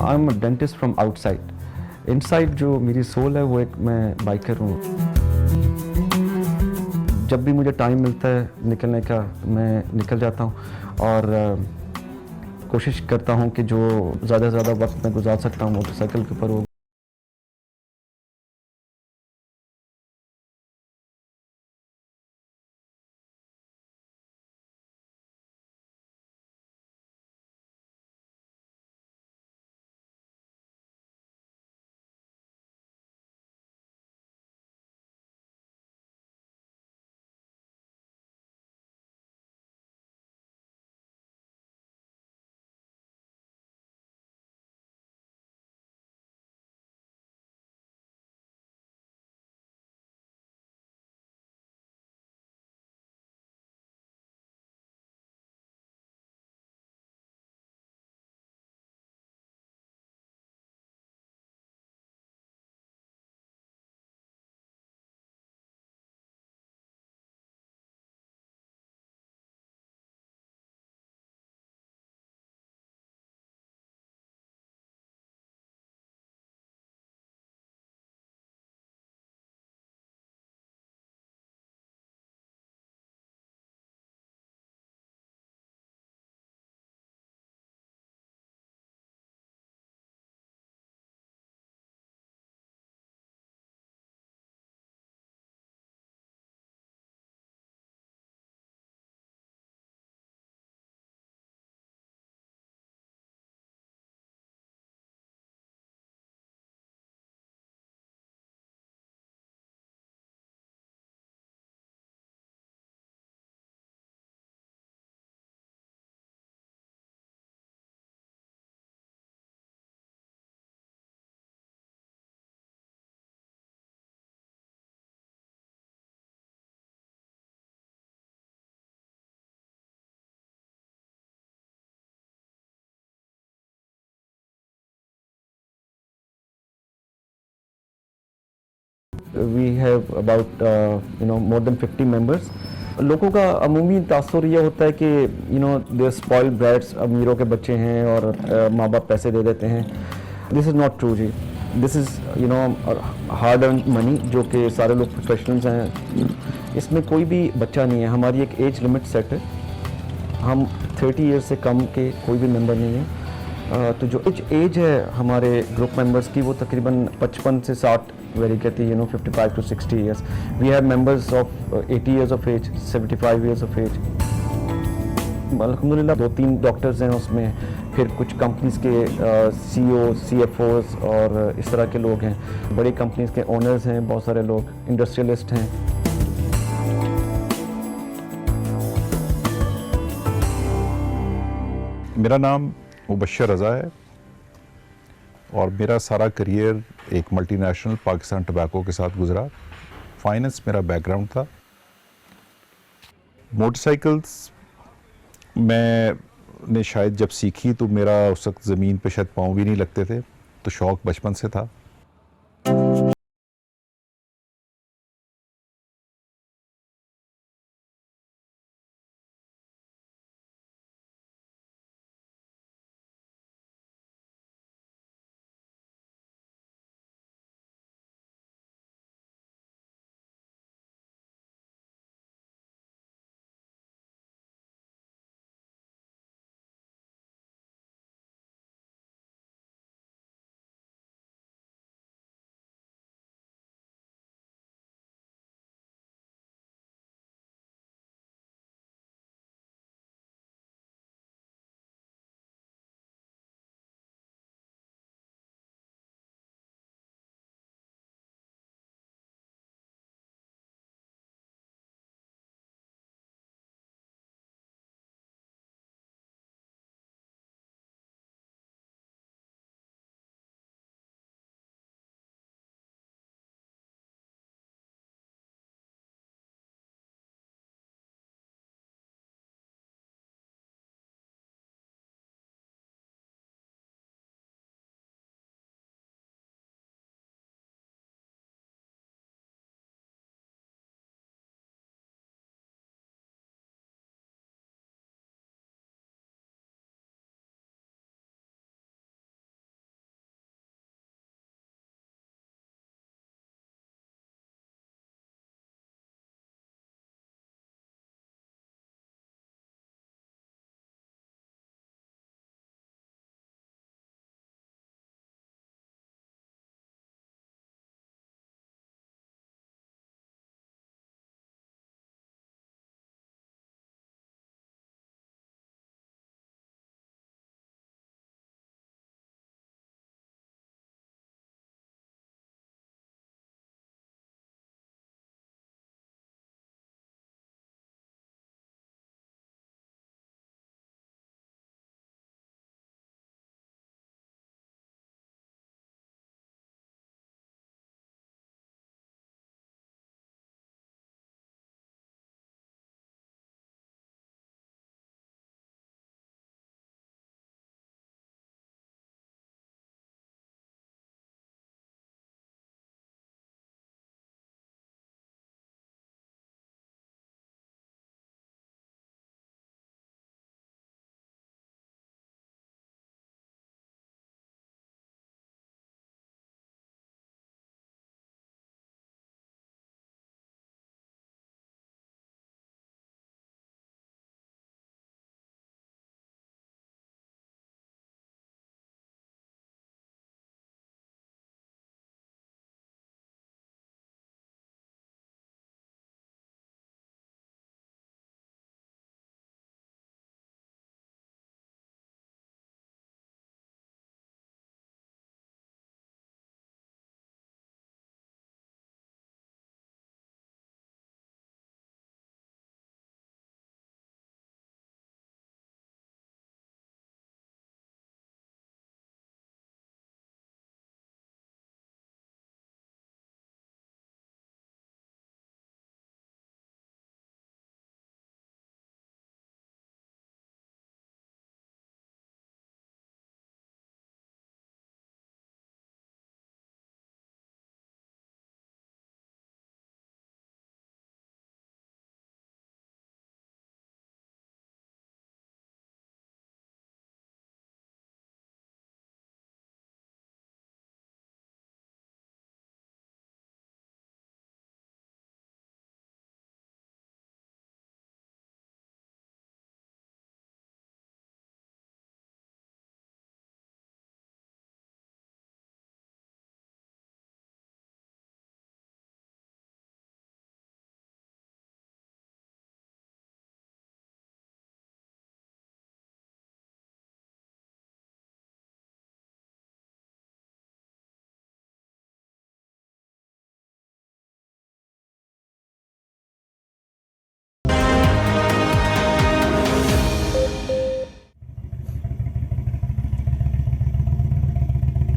I am dentist from outside, inside जो मेरी soul है वो एक मैं बाइकर हूँ। जब भी मुझे टाइम मिलता है निकलने का मैं निकल जाता हूँ और कोशिश करता हूँ कि जो ज़्यादा से ज़्यादा वक्त मैं गुजार सकता हूँ मोटरसाइकिल के ऊपर वो। We have about more than 50 members. लोगों का अमूमी तासुर ये होता है कि दे स्पॉइल ब्रैट्स, अमीरों के बच्चे हैं और माँ बाप पैसे दे देते हैं। दिस इज़ नॉट ट्रू जी। This is hard earn money जो कि सारे लोग प्रोफेशनल्स हैं। इसमें कोई भी बच्चा नहीं है। हमारी एक एज लिमिट सेट है। हम 30 ईयर्स से कम के कोई भी मेंबर नहीं है। तो जो एज है हमारे ग्रुप मेंबर्स की वो तकरीबन 55 से 60 वेरी कहती है 55 to 60 years. We have members of 80 years of age, 75 years of age. अल्हम्दुलिल्लाह 2-3 डॉक्टर्स हैं उसमें, फिर कुछ कंपनीज के सीईओ, सीएफओज और इस तरह के लोग हैं। बड़ी कंपनीज के ओनर्स हैं, बहुत सारे लोग इंडस्ट्रियलिस्ट हैं। मेरा नाम मुबशर रज़ा है और मेरा सारा करियर एक मल्टीनेशनल पाकिस्तान टबैको के साथ गुजरा। फाइनेंस मेरा बैकग्राउंड था। मोटरसाइकिल्स मैंने शायद जब सीखी तो मेरा उस वक्त ज़मीन पे शायद पाँव भी नहीं लगते थे, तो शौक़ बचपन से था।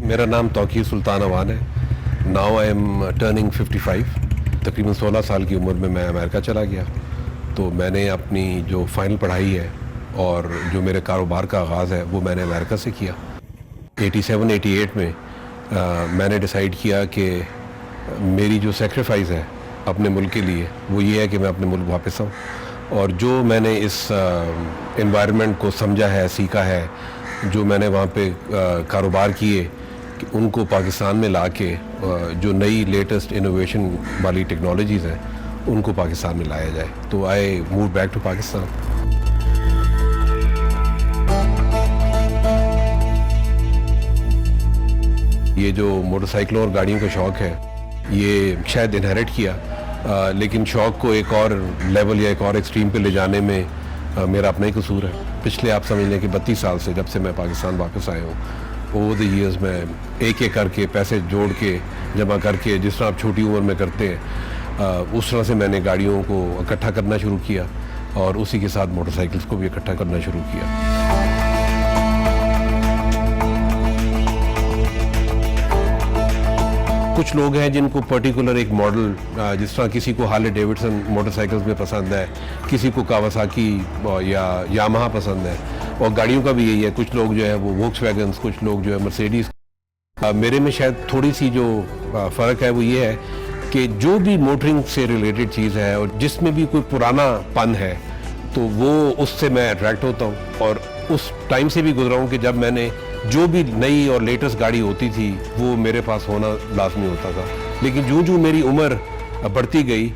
मेरा नाम तौकीर सुल्तान अवान है। Now I am turning 55। तकरीबन 16 साल की उम्र में मैं अमेरिका चला गया। तो मैंने अपनी जो फाइनल पढ़ाई है और जो मेरे कारोबार का आगाज़ है वो मैंने अमेरिका से किया। 87-88 में मैंने डिसाइड किया कि मेरी जो सेक्रीफाइस है अपने मुल्क के लिए वो ये है कि मैं अपने मुल्क वापस आऊँ, और जो मैंने इस एनवायरनमेंट को समझा है, सीखा है, जो मैंने वहाँ पे कारोबार किए कि उनको पाकिस्तान में लाके जो नई लेटेस्ट इनोवेशन वाली टेक्नोलॉजीज़ हैं उनको पाकिस्तान में लाया जाए। तो I move back to Pakistan. ये जो मोटरसाइकिलों और गाड़ियों का शौक़ है ये शायद इनहेरिट किया, लेकिन शौक़ को एक और लेवल या एक और एक्सट्रीम पे ले जाने में मेरा अपना ही कसूर है। पिछले आप समझ लें कि 32 साल से, जब से मैं पाकिस्तान वापस आया हूँ, ओवर द ईयर्स में एक एक करके पैसे जोड़ के जमा करके, जिस तरह आप छोटी उम्र में करते हैं उस तरह से मैंने गाड़ियों को इकट्ठा करना शुरू किया और उसी के साथ मोटरसाइकिल्स को भी इकट्ठा करना शुरू किया। कुछ लोग हैं जिनको पर्टिकुलर एक मॉडल, जिस तरह किसी को हार्ले डेविडसन मोटरसाइकिल्स में पसंद है, किसी को कावासाकी या यामाहा पसंद है, और गाड़ियों का भी यही है। कुछ लोग जो है वो वोक्सवैगन्स, कुछ लोग जो है मर्सिडीज। मेरे में शायद थोड़ी सी जो फ़र्क है वो ये है कि जो भी मोटरिंग से रिलेटेड चीज़ है और जिसमें भी कोई पुराना पन है तो वो उससे मैं अट्रैक्ट होता हूँ। और उस टाइम से भी गुजरा हूँ कि जब मैंने जो भी नई और लेटेस्ट गाड़ी होती थी वो मेरे पास होना लाजमी होता था। लेकिन जो मेरी उम्र बढ़ती गई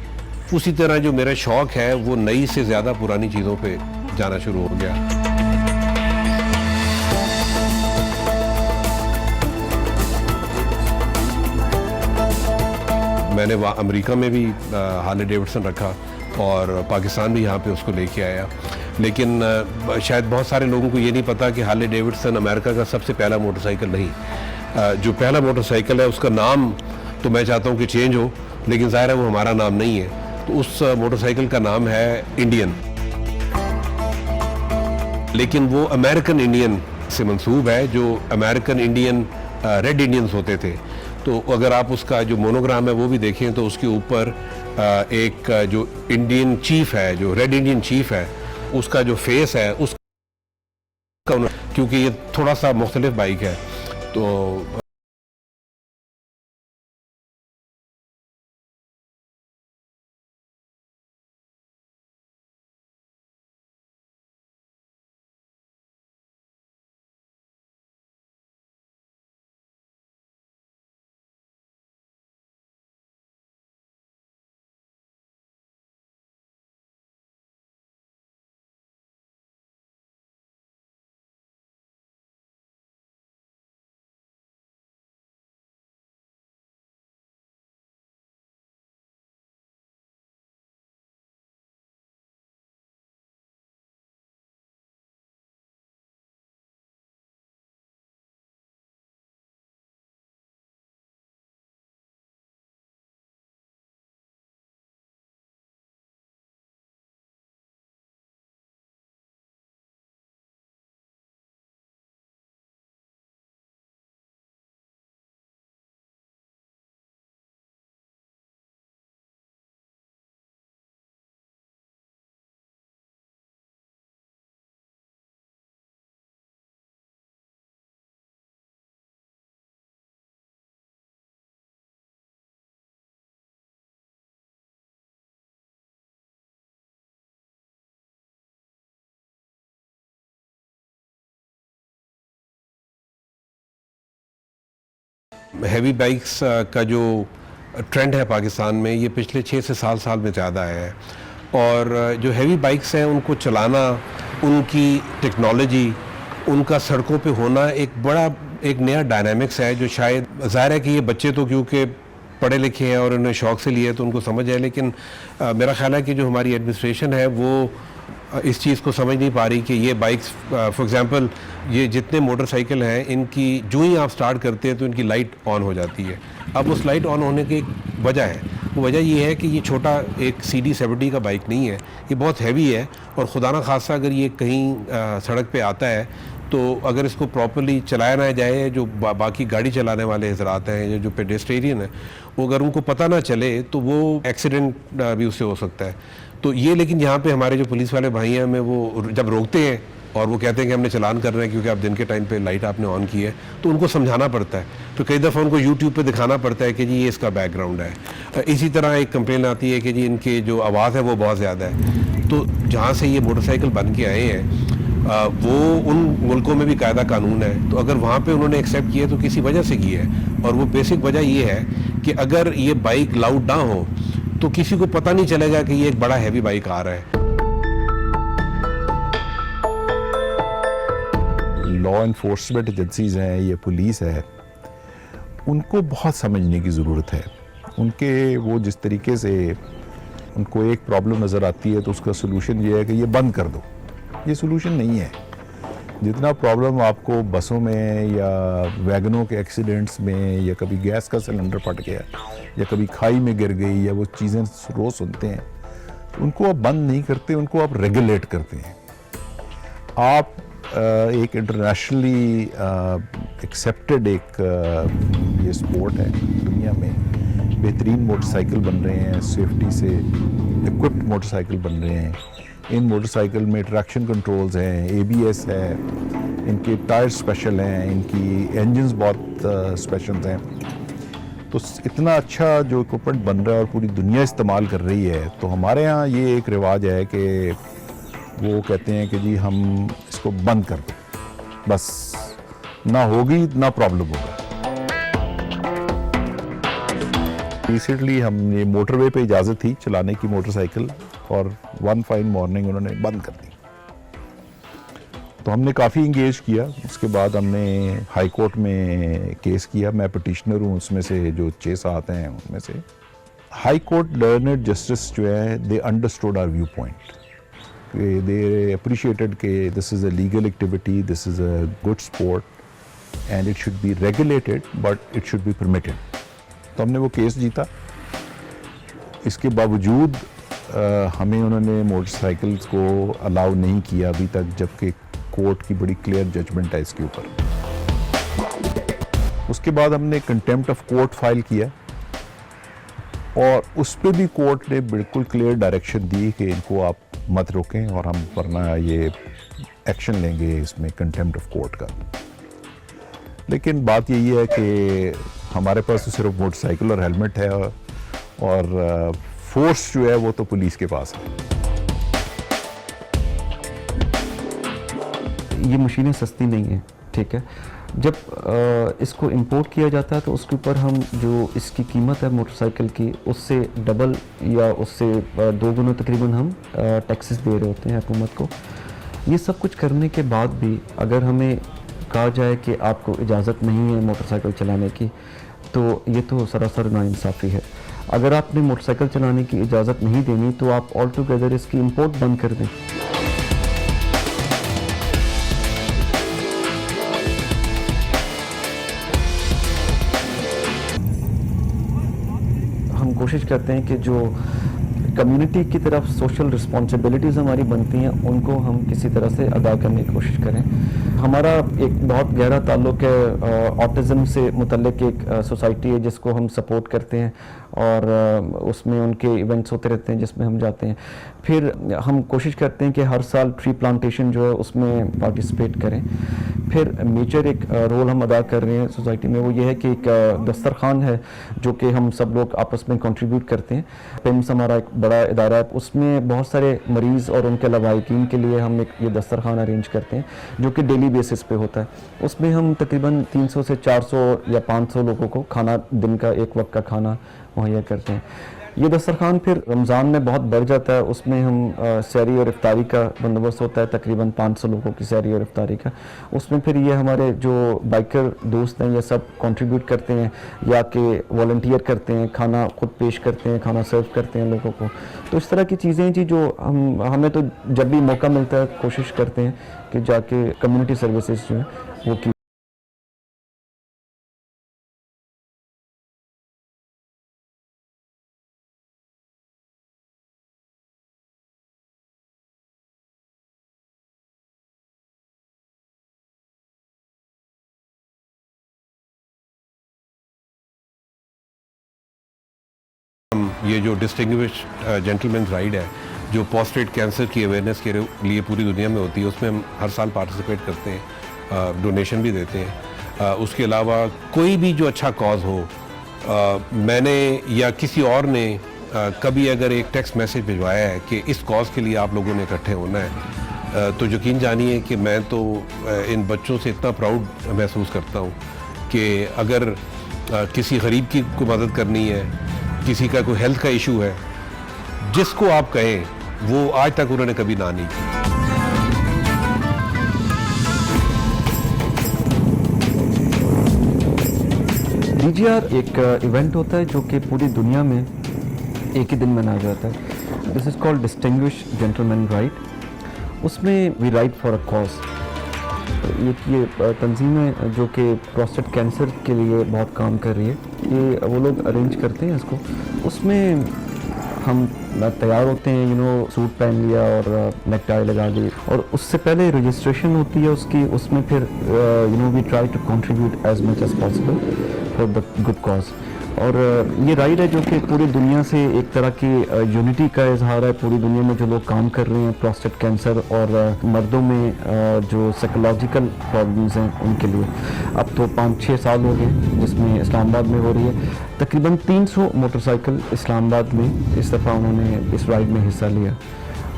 उसी तरह जो मेरा शौक़ है वो नई से ज़्यादा पुरानी चीज़ों पे जाना शुरू हो गया। मैंने वहाँ अमेरिका में भी हार्ले डेविडसन रखा और पाकिस्तान भी यहाँ पे उसको लेके आया। लेकिन शायद बहुत सारे लोगों को ये नहीं पता कि हार्ले डेविडसन अमेरिका का सबसे पहला मोटरसाइकिल नहीं। जो पहला मोटरसाइकिल है उसका नाम तो मैं चाहता हूँ कि चेंज हो, लेकिन ज़ाहिर है वो हमारा नाम नहीं है। तो उस मोटरसाइकिल का नाम है इंडियन, लेकिन वो अमेरिकन इंडियन से मंसूब है, जो अमेरिकन इंडियन रेड इंडियंस होते थे। तो अगर आप उसका जो मोनोग्राम है वो भी देखें तो उसके ऊपर एक जो इंडियन चीफ है, जो रेड इंडियन चीफ है, उसका जो फेस है उसका, क्योंकि ये थोड़ा सा मुख्तलिफ बाइक है तो हैवी बाइक्स का जो ट्रेंड है पाकिस्तान में ये पिछले 6 से 7 साल में ज़्यादा आया है। और जो हैवी बाइक्स हैं उनको चलाना, उनकी टेक्नोलॉजी, उनका सड़कों पे होना एक नया डायनामिक्स है जो शायद, ज़ाहिर है कि ये बच्चे तो क्योंकि पढ़े लिखे हैं और उन्हें शौक़ से लिए तो उनको समझ है, लेकिन मेरा ख्याल है कि जो हमारी एडमिनिस्ट्रेशन है वो इस चीज़ को समझ नहीं पा रही कि ये बाइक्स, फॉर एग्जांपल ये जितने मोटरसाइकिल हैं इनकी जो ही आप स्टार्ट करते हैं तो इनकी लाइट ऑन हो जाती है। अब उस लाइट ऑन होने की एक वजह है, वो वजह ये है कि ये छोटा एक CD70 का बाइक नहीं है, ये बहुत हैवी है। और खुदा ना खासा अगर ये कहीं सड़क पे आता है तो अगर इसको प्रॉपर्ली चलाया ना जाए, जो बाकी गाड़ी चलाने वाले हजरात हैं या जो पेडेस्टेरियन है, वो अगर उनको पता ना चले तो वो एक्सीडेंट भी उससे हो सकता है। तो ये, लेकिन यहाँ पे हमारे जो पुलिस वाले भाई हैं, हमें वो जब रोकते हैं और वो कहते हैं कि हमने चलान करना है क्योंकि आप दिन के टाइम पे लाइट आपने ऑन की है, तो उनको समझाना पड़ता है। तो कई दफ़ा उनको यूट्यूब पे दिखाना पड़ता है कि जी ये इसका बैकग्राउंड है। इसी तरह एक कंप्लेन आती है कि जी इनके जो आवाज़ है वो बहुत ज़्यादा है। तो जहाँ से ये मोटरसाइकिल बन के आए हैं, वो उन मुल्कों में भी कायदा कानून है, तो अगर वहाँ पे उन्होंने एक्सेप्ट किया तो किसी वजह से की है। और वो बेसिक वजह ये है कि अगर ये बाइक लाउड ना हो तो किसी को पता नहीं चलेगा कि ये एक बड़ा हैवी बाइक आ रहा है। लॉ इन्फोर्समेंट एजेंसीज हैं, ये पुलिस है, उनको बहुत समझने की ज़रूरत है। उनके वो जिस तरीके से उनको एक प्रॉब्लम नज़र आती है तो उसका सोल्यूशन ये है कि ये बंद कर दो, ये सोल्यूशन नहीं है। जितना प्रॉब्लम आपको बसों में या वैगनों के एक्सीडेंट्स में, या कभी गैस का सिलेंडर फट गया या कभी खाई में गिर गई, या वो चीज़ें रोज़ सुनते हैं, उनको आप बंद नहीं करते, उनको आप रेगुलेट करते हैं। आप एक इंटरनेशनली एक्सेप्टेड एक ये स्पोर्ट है, दुनिया में बेहतरीन मोटरसाइकिल बन रहे हैं, सेफ्टी से इक्विप्ड मोटरसाइकिल बन रहे हैं। इन मोटरसाइकिल में ट्रैक्शन कंट्रोल्स हैं, एबीएस है, इनके टायर स्पेशल हैं, इनकी इंजन्स बहुत स्पेशल हैं। तो इतना अच्छा जो इक्विपमेंट बन रहा है और पूरी दुनिया इस्तेमाल कर रही है, तो हमारे यहाँ ये एक रिवाज है कि वो कहते हैं कि जी हम इसको बंद कर दो, बस ना होगी ना प्रॉब्लम होगा। रिसेंटली हमने मोटरवे पे इजाज़त थी चलाने की मोटरसाइकिल, और वन फाइन मॉर्निंग उन्होंने बंद कर दी। तो हमने काफ़ी इंगेज किया। उसके बाद हमने हाई कोर्ट में केस किया। मैं पिटिशनर हूँ, उसमें से जो 6-7 हैं उनमें से। हाई कोर्ट लर्नड जस्टिस जो है, they understood our view point, they appreciated कि this is a legal activity, this is a good sport and it should be regulated but it should be permitted। तो हमने वो case जीता। इसके बावजूद हमें उन्होंने मोटरसाइकिल्स को अलाउ नहीं किया अभी तक, जबकि कोर्ट की बड़ी क्लियर जजमेंट है इसके ऊपर। उसके बाद हमने कंटेम्प्ट ऑफ कोर्ट फाइल किया, और उस पर भी कोर्ट ने बिल्कुल क्लियर डायरेक्शन दी कि इनको आप मत रोकें, और हम वरना ये एक्शन लेंगे इसमें कंटेम्प्ट ऑफ कोर्ट का। लेकिन बात यही है कि हमारे पास तो सिर्फ मोटरसाइकिल और हेलमेट है, और फोर्स जो है वो तो पुलिस के पास है। ये मशीनें सस्ती नहीं हैं, ठीक है। जब इसको इंपोर्ट किया जाता है तो उसके ऊपर हम जो इसकी कीमत है मोटरसाइकिल की, उससे डबल या उससे 2 गुना तकरीबन हम टैक्सेस दे रहे होते हैं हुकूमत को। ये सब कुछ करने के बाद भी अगर हमें कहा जाए कि आपको इजाज़त नहीं है मोटरसाइकिल चलाने की, तो ये तो सरासर नाइंसाफ़ी है। अगर आपने मोटरसाइकिल चलाने की इजाज़त नहीं देनी तो आप ऑल टुगेदर इसकी इंपोर्ट बंद कर दें। हम कोशिश करते हैं कि जो कम्युनिटी की तरफ सोशल रिस्पॉन्सिबिलिटीज़ हमारी बनती हैं, उनको हम किसी तरह से अदा करने की कोशिश करें। हमारा एक बहुत गहरा ताल्लुक़ है ऑटिज़म से मुतल्लिक एक सोसाइटी है जिसको हम सपोर्ट करते हैं, और उसमें उनके इवेंट्स होते रहते हैं जिसमें हम जाते हैं। फिर हम कोशिश करते हैं कि हर साल ट्री प्लांटेशन जो है उसमें पार्टिसिपेट करें। फिर मेजर एक रोल हम अदा कर रहे हैं सोसाइटी में, वो ये है कि एक दस्तरखान है जो कि हम सब लोग आपस में कंट्रीब्यूट करते हैं। पिम्स हमारा एक बड़ा इदारा है, उसमें बहुत सारे मरीज़ और उनके लवाहिकीन के लिए हम एक ये दस्तरखान अरेंज करते हैं जो कि डेली बेसिस पे होता है। उसमें हम तकरीबन 300 से 400 या 500 लोगों को खाना, दिन का एक वक्त का खाना मुहैया करते हैं। ये दस्तरखान फिर रमज़ान में बहुत बढ़ जाता है, उसमें हम सहरी और इफ्तारी का बंदोबस्त होता है, तकरीबन 500 लोगों की सहरी और इफ्तारी का। उसमें फिर ये हमारे जो बाइकर दोस्त हैं ये सब कंट्रीब्यूट करते हैं या कि वॉलंटियर करते हैं, खाना खुद पेश करते हैं, खाना सर्व करते हैं लोगों को। तो इस तरह की चीज़ें जी जो हमें तो जब भी मौका मिलता है कोशिश करते हैं कि जाके कम्युनिटी सर्विसेज जो है वो की ये जो डिस्टिंग्विश्ड जेंटलमैन राइड है जो पोस्ट्रेट कैंसर की अवेयरनेस के लिए पूरी दुनिया में होती है, उसमें हम हर साल पार्टिसिपेट करते हैं, डोनेशन भी देते हैं। उसके अलावा कोई भी जो अच्छा कॉज हो, मैंने या किसी और ने कभी अगर एक टेक्स्ट मैसेज भिजवाया है कि इस कॉज के लिए आप लोगों ने इकट्ठे होना है, तो यकीन जानिए कि मैं तो इन बच्चों से इतना प्राउड महसूस करता हूँ कि अगर किसी गरीब की को मदद करनी है, किसी का कोई हेल्थ का इशू है, जिसको आप कहें वो आज तक उन्होंने कभी ना नहीं की। DGR एक इवेंट होता है जो कि पूरी दुनिया में एक ही दिन मनाया जाता है। This is called distinguished gentleman ride. उसमें we ride for a cause. ये तंजीम है जो कि प्रोस्टेट कैंसर के लिए बहुत काम कर रही है। ये वो लोग अरेंज करते हैं इसको। उसमें हम तैयार होते हैं, सूट पहन लिया और नेक टाई लगा ली, और उससे पहले रजिस्ट्रेशन होती है उसकी। उसमें फिर we try to contribute as much as possible for the good cause. और ये राइड है जो कि पूरी दुनिया से एक तरह की यूनिटी का इजहार है। पूरी दुनिया में जो लोग काम कर रहे हैं प्रोस्टेट कैंसर और मर्दों में जो साइकोलॉजिकल प्रॉब्लम्स हैं उनके लिए। अब तो 5-6 साल हो गए जिसमें इस्लामाबाद में हो रही है। तकरीबन 300 मोटरसाइकिल इस्लामाबाद में इस दफ़ा उन्होंने इस राइड में हिस्सा लिया,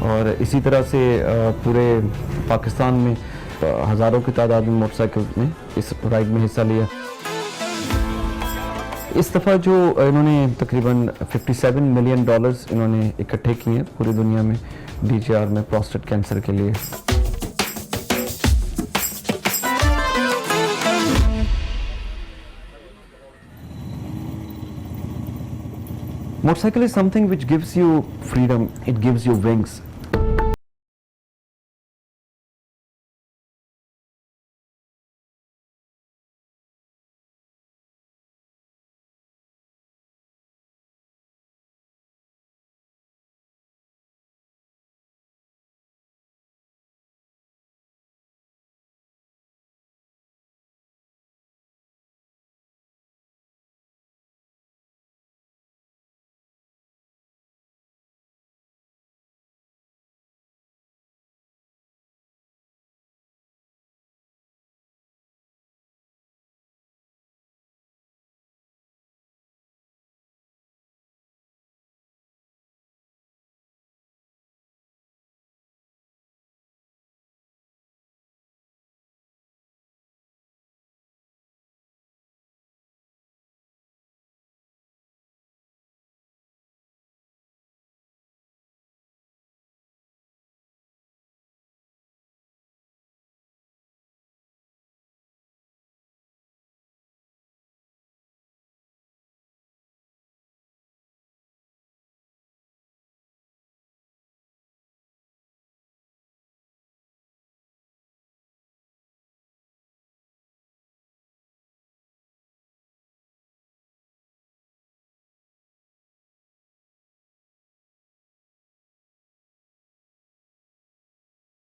और इसी तरह से पूरे पाकिस्तान में हज़ारों की तादाद में मोटरसाइकिल में इस राइड में हिस्सा लिया। इस दफ़ा जो इन्होंने तकरीबन $57 मिलियन इन्होंने इकट्ठे किए हैं पूरी दुनिया में DGR में प्रोस्टेट कैंसर के लिए। Motorcycle is something which gives you freedom, it gives you wings.